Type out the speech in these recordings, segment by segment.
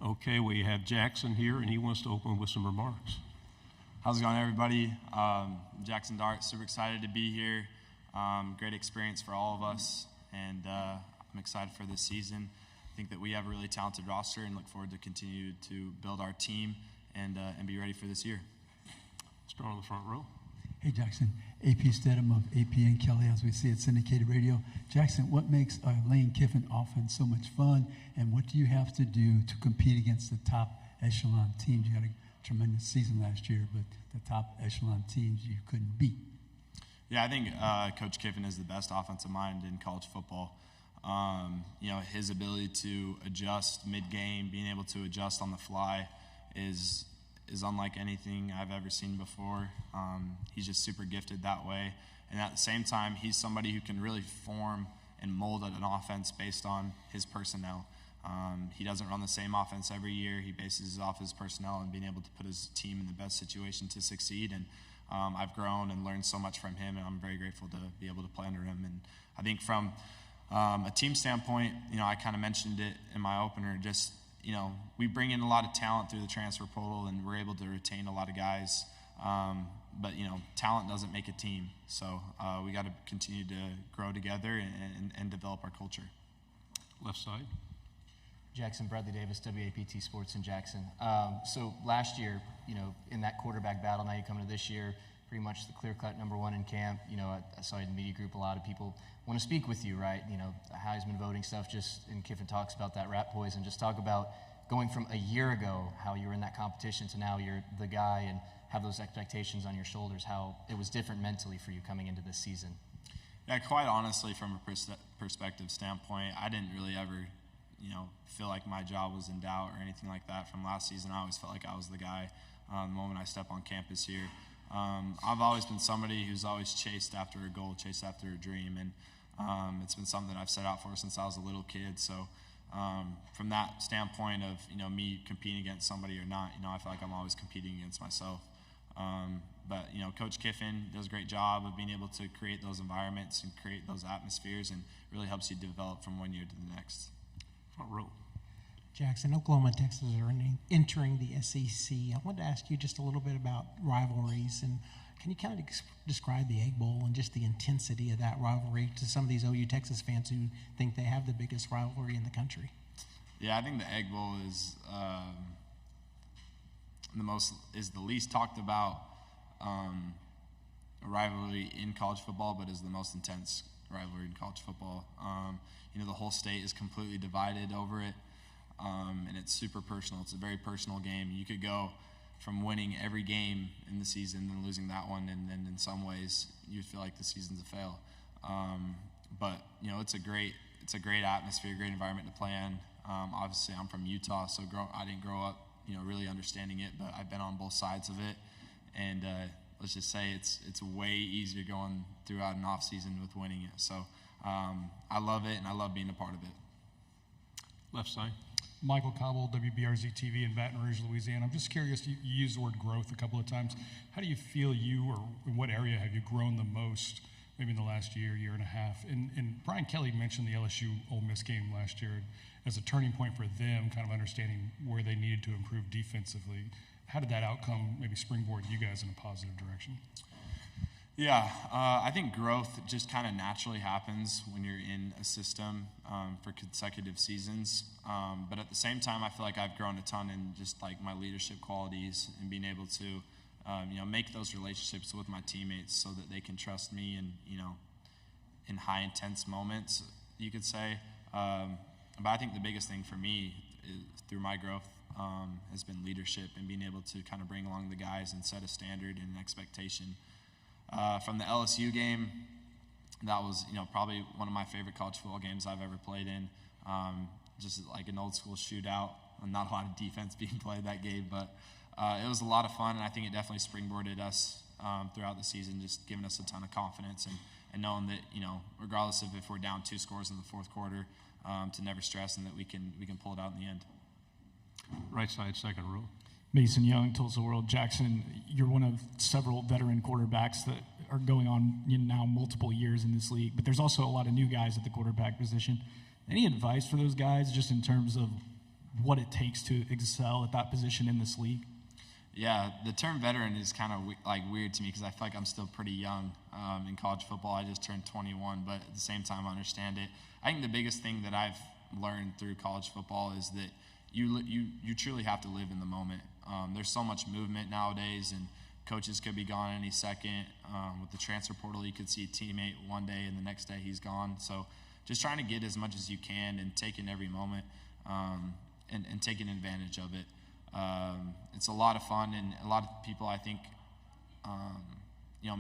Okay, we have Jaxon here, and he wants to open with some remarks. How's it going, everybody? Jaxon Dart, super excited to be here. Great experience for all of us, and I'm excited for this season. I think that we have a really talented roster and look forward to continue to build our team and be ready for this year. Start on the front row. Hey, Jaxon. AP Stedham of AP and Kelly, as we see at syndicated radio. Jaxon, what makes our Lane Kiffin offense so much fun, and what do you have to do to compete against the top echelon teams? You had a tremendous season last year, but the top echelon teams you couldn't beat. Yeah, I think Coach Kiffin is the best offensive mind in college football. His ability to adjust mid-game, being able to adjust on the fly is unlike anything I've ever seen before. He's just super gifted that way. And at the same time, he's somebody who can really form and mold an offense based on his personnel. He doesn't run the same offense every year. He bases it off his personnel and being able to put his team in the best situation to succeed. And I've grown and learned so much from him, and I'm very grateful to be able to play under him. And I think from a team standpoint, I kind of mentioned it in my opener, just we bring in a lot of talent through the transfer portal, and we're able to retain a lot of guys. But talent doesn't make a team. So we got to continue to grow together and develop our culture. Left side. Jaxon, Bradley Davis, WAPT Sports in Jackson. So last year, in that quarterback battle, now you come into this year, pretty much the clear-cut number one in camp. I saw you in the media group, a lot of people want to speak with you, right? The Heisman voting stuff, and Kiffin talks about that rat poison. Just talk about going from a year ago, how you were in that competition, to now you're the guy and have those expectations on your shoulders, how it was different mentally for you coming into this season. Yeah, quite honestly, from a perspective standpoint, I didn't really ever, feel like my job was in doubt or anything like that from last season. I always felt like I was the guy the moment I step on campus here. I've always been somebody who's always chased after a goal, chased after a dream, and it's been something that I've set out for since I was a little kid. So from that standpoint of me competing against somebody or not, I feel like I'm always competing against myself. But Coach Kiffin does a great job of being able to create those environments and create those atmospheres, and really helps you develop from one year to the next. Front row. Jaxon, Oklahoma and Texas are entering the SEC. I wanted to ask you just a little bit about rivalries, and can you kind of describe the Egg Bowl and just the intensity of that rivalry to some of these OU Texas fans who think they have the biggest rivalry in the country? Yeah, I think the Egg Bowl is the least talked about rivalry in college football, but is the most intense rivalry in college football. The whole state is completely divided over it. And it's super personal. It's a very personal game. You could go from winning every game in the season and losing that one, and then in some ways you'd feel like the season's a fail. But it's a great atmosphere, great environment to play in. Obviously, I'm from Utah, so I didn't grow up really understanding it, but I've been on both sides of it, and let's just say it's way easier going throughout an off season with winning it. So I love it, and I love being a part of it. Left side. Michael Cobble, WBRZ TV in Baton Rouge, Louisiana. I'm just curious, you used the word growth a couple of times. How do you feel or in what area have you grown the most, maybe in the last year and a half? And Brian Kelly mentioned the LSU Ole Miss game last year as a turning point for them, kind of understanding where they needed to improve defensively. How did that outcome maybe springboard you guys in a positive direction? Yeah, I think growth just kind of naturally happens when you're in a system for consecutive seasons. But at the same time, I feel like I've grown a ton in just like my leadership qualities and being able to, make those relationships with my teammates so that they can trust me and, in high intense moments, you could say. But I think the biggest thing for me through my growth has been leadership and being able to kind of bring along the guys and set a standard and an expectation. From the LSU game, that was probably one of my favorite college football games I've ever played in. Just like an old school shootout, not a lot of defense being played that game, but it was a lot of fun, and I think it definitely springboarded us throughout the season, just giving us a ton of confidence and knowing that regardless of if we're down 2 scores in the fourth quarter, to never stress and that we can pull it out in the end. Right side, second row. Mason Young, Tulsa World. Jaxon, you're one of several veteran quarterbacks that are going on now multiple years in this league, but there's also a lot of new guys at the quarterback position. Any advice for those guys just in terms of what it takes to excel at that position in this league? Yeah, the term veteran is kind of weird to me because I feel like I'm still pretty young in college football. I just turned 21, but at the same time, I understand it. I think the biggest thing that I've learned through college football is that you truly have to live in the moment. There's so much movement nowadays, and coaches could be gone any second. With the transfer portal, you could see a teammate one day, and the next day he's gone. So just trying to get as much as you can and taking every moment and taking advantage of it. It's a lot of fun, and a lot of people, I think,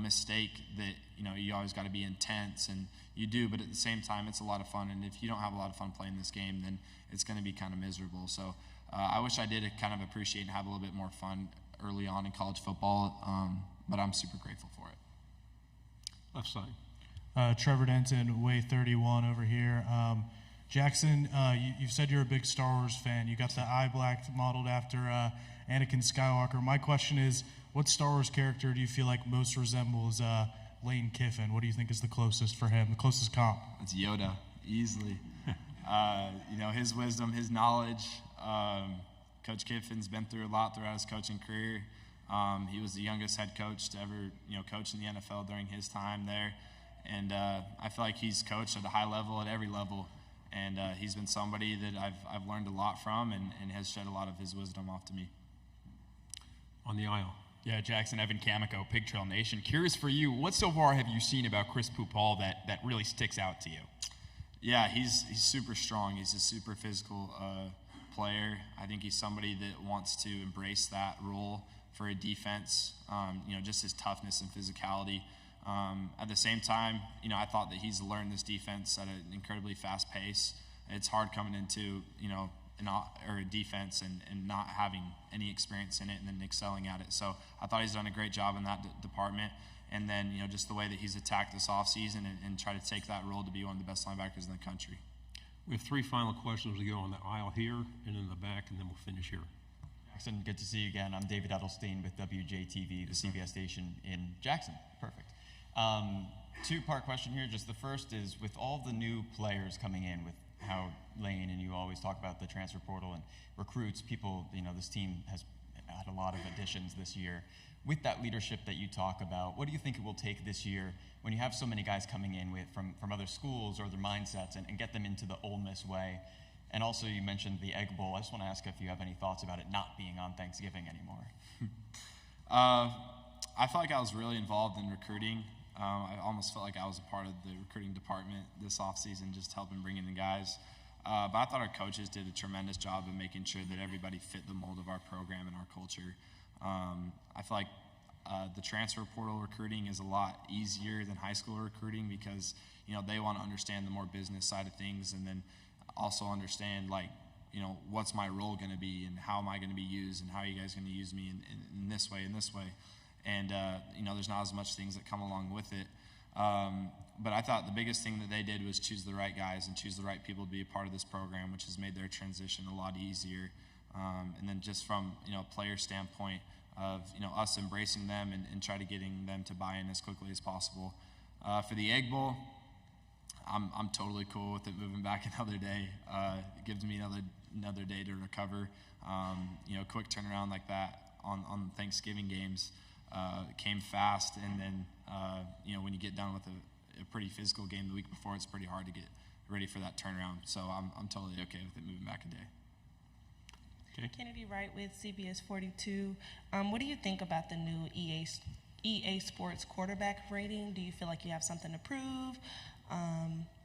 mistake that, you always got to be intense, and you do, but at the same time, it's a lot of fun, and if you don't have a lot of fun playing this game, then it's going to be kind of miserable. So I wish I did kind of appreciate and have a little bit more fun early on in college football, but I'm super grateful for it. Left side. Trevor Denton, Way 31 over here. Jaxon, you've said you're a big Star Wars fan. You got the eye black modeled after Anakin Skywalker. My question is, what Star Wars character do you feel like most resembles Lane Kiffin? What do you think is the closest for him, the closest comp? It's Yoda, easily. His wisdom, his knowledge. Coach Kiffin's been through a lot throughout his coaching career. He was the youngest head coach to ever, coach in the NFL during his time there. And I feel like he's coached at a high level, at every level. And he's been somebody that I've learned a lot from and has shed a lot of his wisdom off to me. On the aisle. Yeah, Jaxon, Evan Camico, Pig Trail Nation. Curious for you, what so far have you seen about Chris Pupal that really sticks out to you? Yeah, he's super strong. He's a super physical player. I think he's somebody that wants to embrace that role for a defense, just his toughness and physicality. At the same time, I thought that he's learned this defense at an incredibly fast pace. It's hard coming into, a defense and not having any experience in it and then excelling at it. So I thought he's done a great job in that department. And then, just the way that he's attacked this offseason and try to take that role to be one of the best linebackers in the country. We have three final questions to go on the aisle here and in the back, and then we'll finish here. Jaxon, good to see you again. I'm David Edelstein with WJTV, the CBS station in Jackson. Perfect. Two-part question here. Just the first is, with all the new players coming in, with how Lane and you always talk about the transfer portal and recruits, people, this team has had a lot of additions this year. With that leadership that you talk about, what do you think it will take this year when you have so many guys coming in from other schools or their mindsets and get them into the Ole Miss way? And also, you mentioned the Egg Bowl. I just want to ask if you have any thoughts about it not being on Thanksgiving anymore. I felt like I was really involved in recruiting. I almost felt like I was a part of the recruiting department this offseason, just helping bring in the guys. But I thought our coaches did a tremendous job of making sure that everybody fit the mold of our program and our culture. I feel like the transfer portal recruiting is a lot easier than high school recruiting because, they want to understand the more business side of things and then also understand, what's my role going to be and how am I going to be used and how are you guys going to use me in this way and this way. And, there's not as much things that come along with it. But I thought the biggest thing that they did was choose the right guys and choose the right people to be a part of this program, which has made their transition a lot easier. And then just from, a player standpoint of, us embracing them and try to getting them to buy in as quickly as possible. For the Egg Bowl, I'm totally cool with it moving back another day. It gives me another day to recover. Quick turnaround like that on Thanksgiving games came fast, and then when you get done with a pretty physical game the week before, it's pretty hard to get ready for that turnaround. So I'm totally okay with it moving back a day. Okay. Kennedy Wright with CBS 42. What do you think about the new EA Sports quarterback rating? Do you feel like you have something to prove?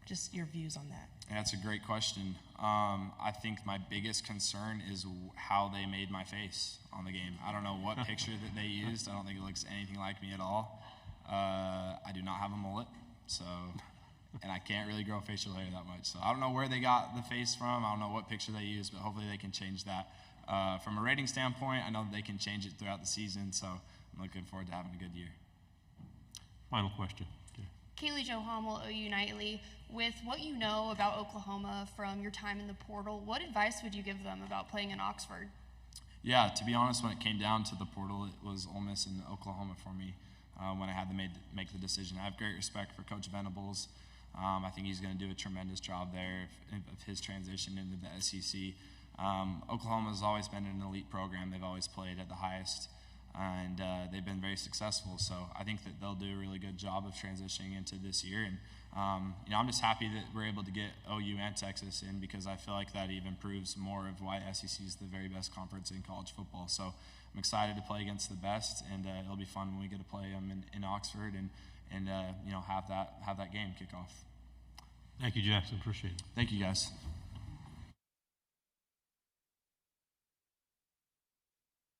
Just your views on that. That's a great question. I think my biggest concern is how they made my face on the game. I don't know what picture that they used. I don't think it looks anything like me at all. I do not have a mullet, and I can't really grow facial hair that much. So I don't know where they got the face from. I don't know what picture they used, but hopefully they can change that. From a rating standpoint, I know that they can change it throughout the season, so I'm looking forward to having a good year. Final question. Okay. Kaylee Jo Hummel, OU Nightly. With what you know about Oklahoma from your time in the portal, what advice would you give them about playing in Oxford? Yeah, to be honest, when it came down to the portal, it was Ole Miss and Oklahoma for me when I had to make the decision. I have great respect for Coach Venables. I think he's going to do a tremendous job there of his transition into the SEC. Oklahoma has always been an elite program. They've always played at the highest, and they've been very successful. So I think that they'll do a really good job of transitioning into this year. And I'm just happy that we're able to get OU and Texas in, because I feel like that even proves more of why SEC is the very best conference in college football. So I'm excited to play against the best, and it'll be fun when we get to play them in Oxford and have that game kick off. Thank you, Jackson. Appreciate it. Thank you, guys.